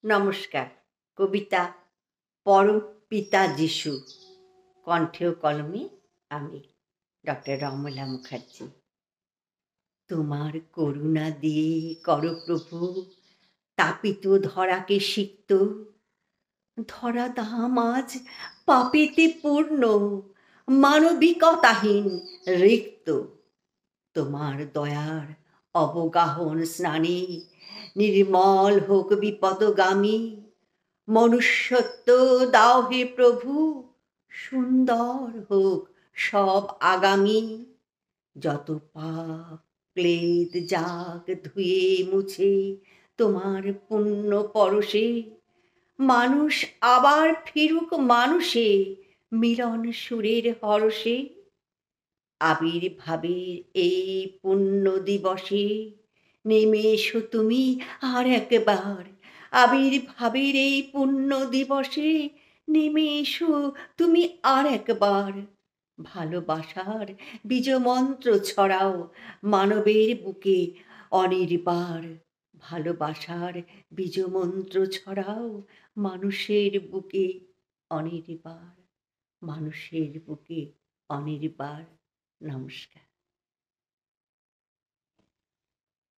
নমস্কার। কবিতা পরম পিতা যিশু। কণ্ঠে ও কলমে আমি ডক্টর রমলা মুখার্জী। তোমার করুণা দিয়ে করো প্রভু তাপিত ধরাকে সিক্ত। ধরা ধাম আজ পাপেতে পূর্ণ, মানবিকতাহীন রিক্ত। তোমার দয়ার অবগাহন স্নানে নির্মল হোক বিপদগামী। মনুষ্যত্ব দাও হে প্রভু, সুন্দর হোক সব আগামী। যত পাপ ক্লেদ যাক ধুয়ে মুছে তোমার পুণ্য পরশে। মানুষ আবার ফিরুক মানুষে, মিলন সুরের হরষে। আবির্ভাবের এই পুণ্য দিবসে নেমে এসো তুমি আর একবার। আবির্ভাবের এই পুণ্য দিবসে নেমে এসো তুমি আর একবার। ভালোবাসার বীজমন্ত্র ছড়াও মানবের বুকে অনির্বার। ভালোবাসার বীজমন্ত্র ছড়াও মানুষের বুকে অনির্বার। মানুষের বুকে অনির্বার। নমস্কার।